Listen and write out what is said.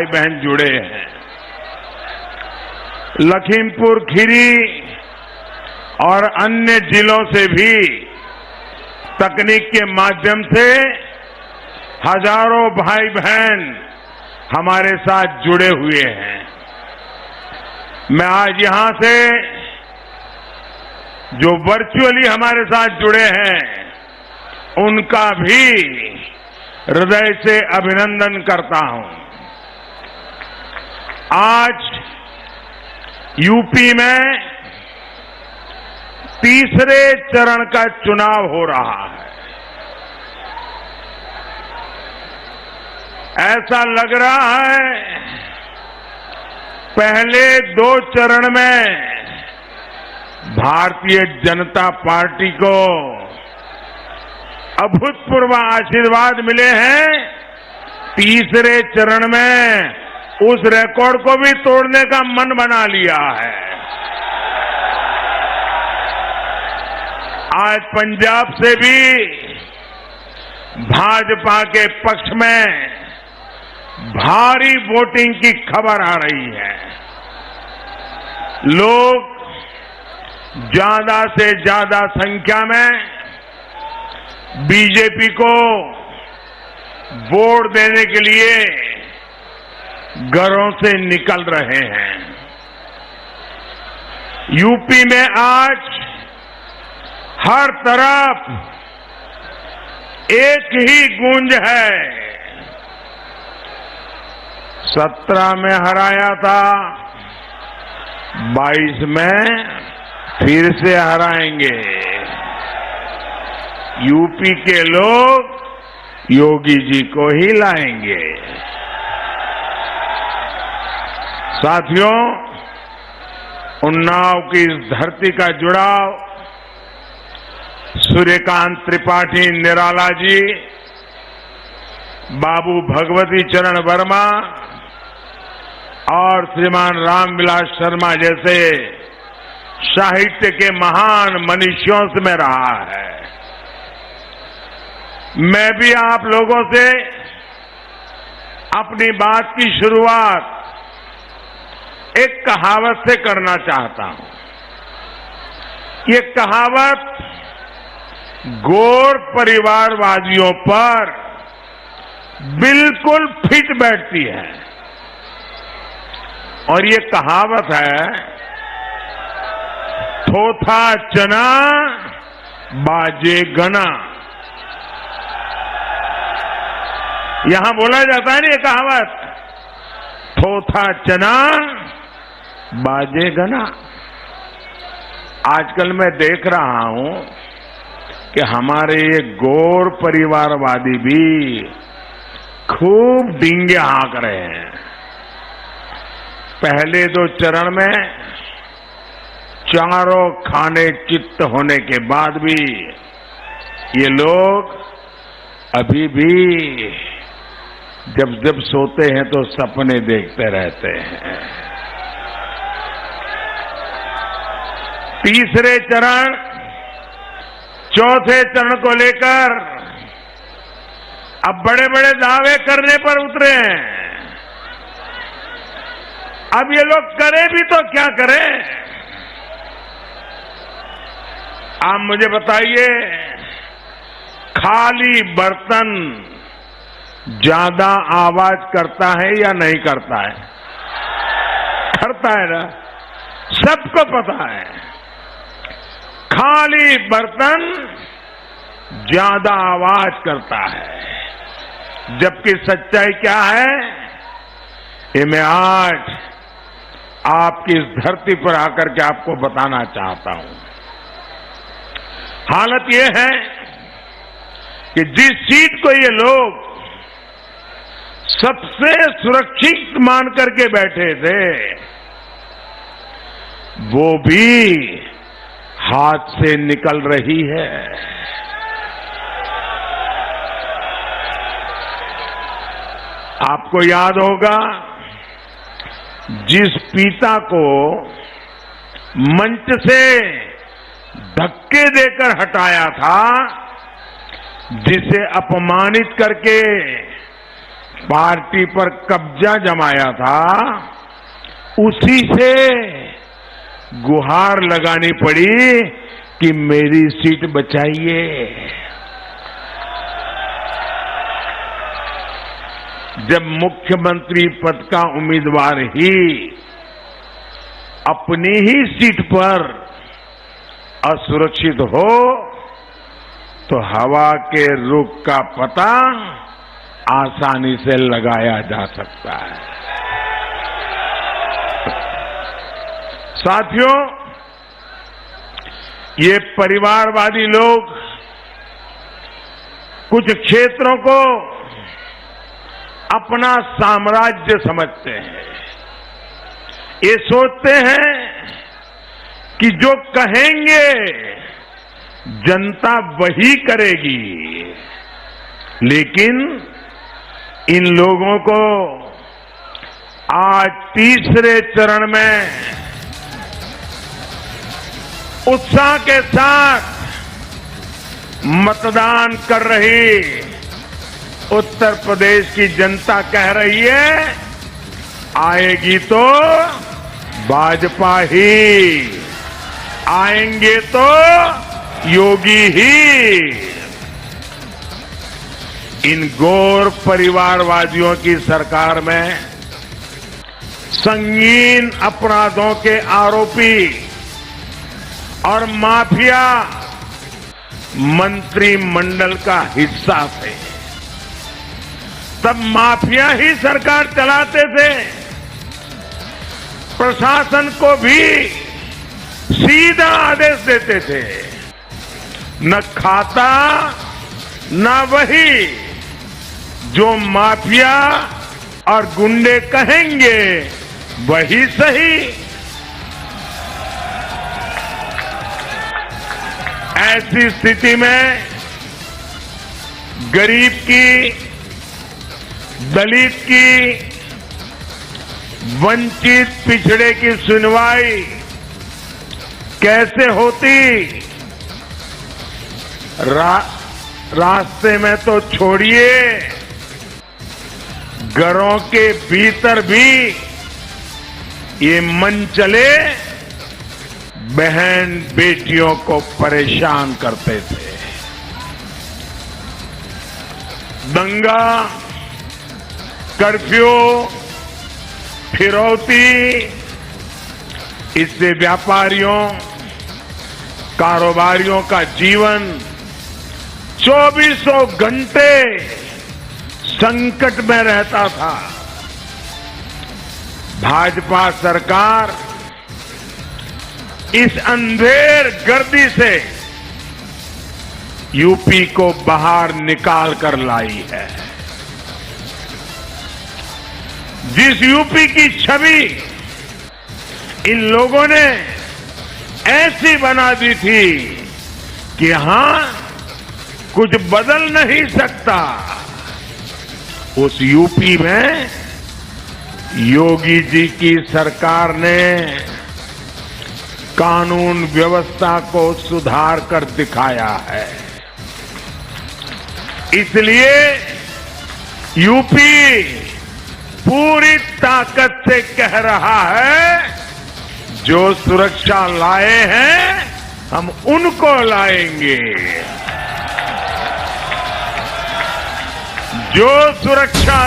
भाई बहन जुड़े हैं। लखीमपुर खीरी और अन्य जिलों से भी तकनीक के माध्यम से हजारों भाई बहन हमारे साथ जुड़े हुए हैं। मैं आज यहां से जो वर्चुअली हमारे साथ जुड़े हैं उनका भी हृदय से अभिनंदन करता हूं। आज यूपी में तीसरे चरण का चुनाव हो रहा है। ऐसा लग रहा है पहले 2 चरण में भारतीय जनता पार्टी को अभूतपूर्व आशीर्वाद मिले हैं। तीसरे चरण में उस रिकॉर्ड को भी तोड़ने का मन बना लिया है। आज पंजाब से भी भाजपा के पक्ष में भारी वोटिंग की खबर आ रही है। लोग ज्यादा से ज्यादा संख्या में बीजेपी को वोट देने के लिए घरों से निकल रहे हैं। यूपी में आज हर तरफ एक ही गूंज है। 17 में हराया था, 22 में फिर से हराएंगे। यूपी के लोग योगी जी को ही लाएंगे। साथियों, उन्नाव की इस धरती का जुड़ाव सूर्यकांत त्रिपाठी निराला जी, बाबू भगवती चरण वर्मा और श्रीमान रामविलास शर्मा जैसे साहित्य के महान मनीषियों से में रहा है। मैं भी आप लोगों से अपनी बात की शुरुआत एक कहावत से करना चाहता हूं। ये कहावत गौर परिवारवादियों पर बिल्कुल फिट बैठती है और ये कहावत है, थोथा चना बाजे गना। यहां बोला जाता है ना ये कहावत, थोथा चना बाजे गना। आजकल मैं देख रहा हूं कि हमारे ये गौर परिवारवादी भी खूब डींगे हाँक रहे हैं। पहले 2 चरण में चारों खाने चित्त होने के बाद भी ये लोग अभी भी जब जब सोते हैं तो सपने देखते रहते हैं। तीसरे चरण, चौथे चरण को लेकर अब बड़े बड़े दावे करने पर उतरे हैं। अब ये लोग करें भी तो क्या करें? आप मुझे बताइए, खाली बर्तन ज्यादा आवाज करता है या नहीं करता है? करता है ना, सबको पता है। खाली बर्तन ज्यादा आवाज करता है। जबकि सच्चाई क्या है, ये मैं आज आपकी इस धरती पर आकर के आपको बताना चाहता हूं। हालत यह है कि जिस सीट को ये लोग सबसे सुरक्षित मान करके बैठे थे, वो भी हाथ से निकल रही है। आपको याद होगा, जिस पिता को मंच से धक्के देकर हटाया था, जिसे अपमानित करके पार्टी पर कब्जा जमाया था, उसी से गुहार लगानी पड़ी कि मेरी सीट बचाइए। जब मुख्यमंत्री पद का उम्मीदवार ही अपनी ही सीट पर असुरक्षित हो तो हवा के रुख का पता आसानी से लगाया जा सकता है। साथियों, ये परिवारवादी लोग कुछ क्षेत्रों को अपना साम्राज्य समझते हैं। ये सोचते हैं कि जो कहेंगे जनता वही करेगी, लेकिन इन लोगों को आज तीसरे चरण में उत्साह के साथ मतदान कर रही उत्तर प्रदेश की जनता कह रही है, आएगी तो भाजपा ही, आएंगे तो योगी ही। इन गौर परिवारवादियों की सरकार में संगीन अपराधों के आरोपी और माफिया मंत्रिमंडल का हिस्सा थे। तब माफिया ही सरकार चलाते थे, प्रशासन को भी सीधा आदेश देते थे। न खाता न वही जो माफिया और गुंडे कहेंगे वही सही। ऐसी स्थिति में गरीब की, दलित की, वंचित पिछड़े की सुनवाई कैसे होती? रास्ते में तो छोड़िए, घरों के भीतर भी ये मन चले बहन बेटियों को परेशान करते थे। दंगा, कर्फ्यू, फिरौती, इससे व्यापारियों, कारोबारियों का जीवन 24 घंटे संकट में रहता था। भाजपा सरकार इस अंधेर गर्दी से यूपी को बाहर निकाल कर लाई है। जिस यूपी की छवि इन लोगों ने ऐसी बना दी थी कि यहां कुछ बदल नहीं सकता, उस यूपी में योगी जी की सरकार ने कानून व्यवस्था को सुधार कर दिखाया है। इसलिए यूपी पूरी ताकत से कह रहा है, जो सुरक्षा लाए हैं हम उनको लाएंगे। जो सुरक्षा